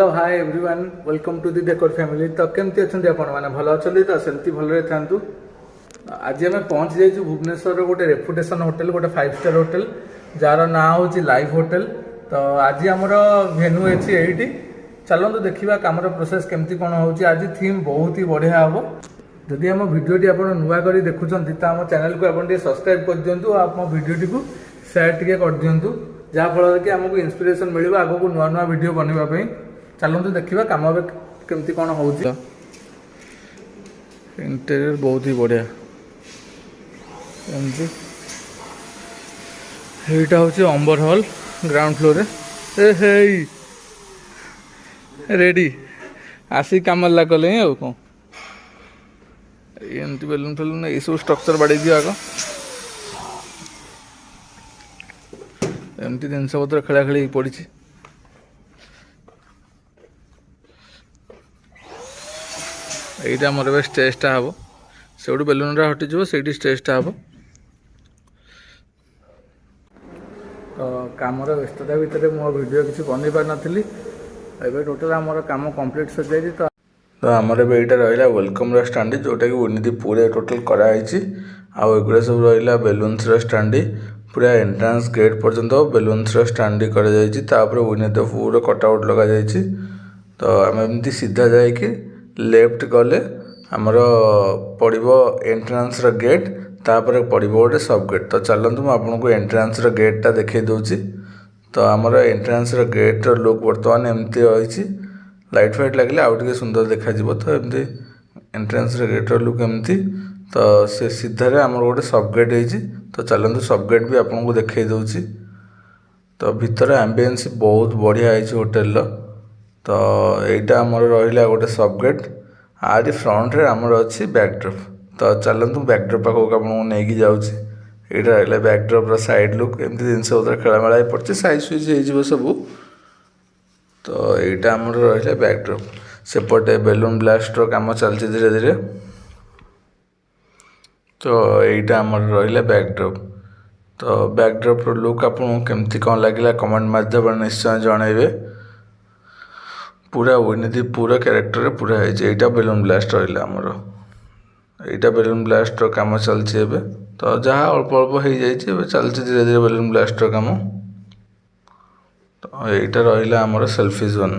Hello hi everyone welcome to the decor family. तो केमती अच्छा आपण मैंने भल अच्छा तो सेमती भलरे था। आज आम पहुँच जाइए भुवनेश्वर गोटे रेपुटेशन होटेल, गोटे 5 स्टार होटेल जार ना हूँ लाइव होटेल। तो आज आमर भेन्यू अच्छी ये चलते देखा कमर प्रोसेस केमती कौन हो। आज थीम बहुत ही बढ़िया हम। जदि आम भिडटी आप नुआ कर देखुं तो आम चैनल को आप सब्सक्राइब कर दिंतु, आप भिडटी को सेयार टे कर दिंतु, जहाँफल कि आमको इंस्पिरेशन मिले आग को नुआ नुआ भिड बनवाई। चलते देखा कम केमती कौन हो। इंटेरियर बहुत ही बढ़िया। एमती एटा हूँ अंबर हॉल ग्राउंड फ्लोर हे रेडी आसी कम कले आ कौन एमती बेलून फेलून ये सब स्ट्रक्चर बाड़े दियो आग एमती जिनस पत्र खेला खेली पड़ी। यहाँ मोर स्टेजटा हम से बेलून हटिज से स्टेजटा हम। तो कमर व्यस्तता भितर मो वीडियो किसी बन पार नी। एवं टोटाल आमर कम कम्प्लीट सर जाए। तो आमर यहाँ रहा वेलकम स्टाडी जोटा कि उन्नति पूरा टोटाल कराई। आगुड़ा सब रहा बेलून्स स्टाडी पूरा एंट्रांस गेट पर्यंत बेलून्स स्टाडी कर उन्नति पूरा कटआउट लगा जाइए। तो आम एमती सीधा जाकि लेफ्ट गले आमर पड़ो एंट्रांस गेट तापर पड़ो गोटे सब गेट। तो चलतु मुझे एंट्रांस गेटा देखी दूसरी। तो आमर एंट्रांस गेट लुक बर्तमान एमती रही लाइट फाइट लगे आउ टे सुंदर देखा। तो एमती एंट्रांस गेट लुक एमती। तो से सीधार आमर गोटे सब गेट हो। तो चलतु सब गेट भी आपको देखी दूसरी। तो भितर एम्बियंस बहुत बढ़िया है होटेल। तो यहाँ आमर रहा गोटे सब गेट आदि फ्रंट रे आमर अच्छी बैकड्रप। तो चलतु बैकड्रप पाखक आपको नहीं जाऊँगी। यहाँ रहा बैकड्रप साइड लुक एमती जिनस खेलामेला पड़े साइज सुइज हो सब। तो यहाँ आमर रहा बैकड्रप सेपटे बेलून ब्लास्टर कम चलती धीरे धीरे। तो यहाँ आमर रहा बैकड्रप। तो बैकड्रप लुक आपको केमती कौन लगे कमेंट माध्यम निश्चय जनइबे। पूरा उन्नति पूरा क्यारेक्टर पूरा है। यहाँ बेलून ब्लास्ट रहा आमर यहाँ बेलून ब्लास्ट कम चलती। तो जहाँ अल्प अल्प हो जाए चलती धीरे धीरे बेलून ब्लास्ट कम। तो यहाँ रहा आमर सेल्फी जोन।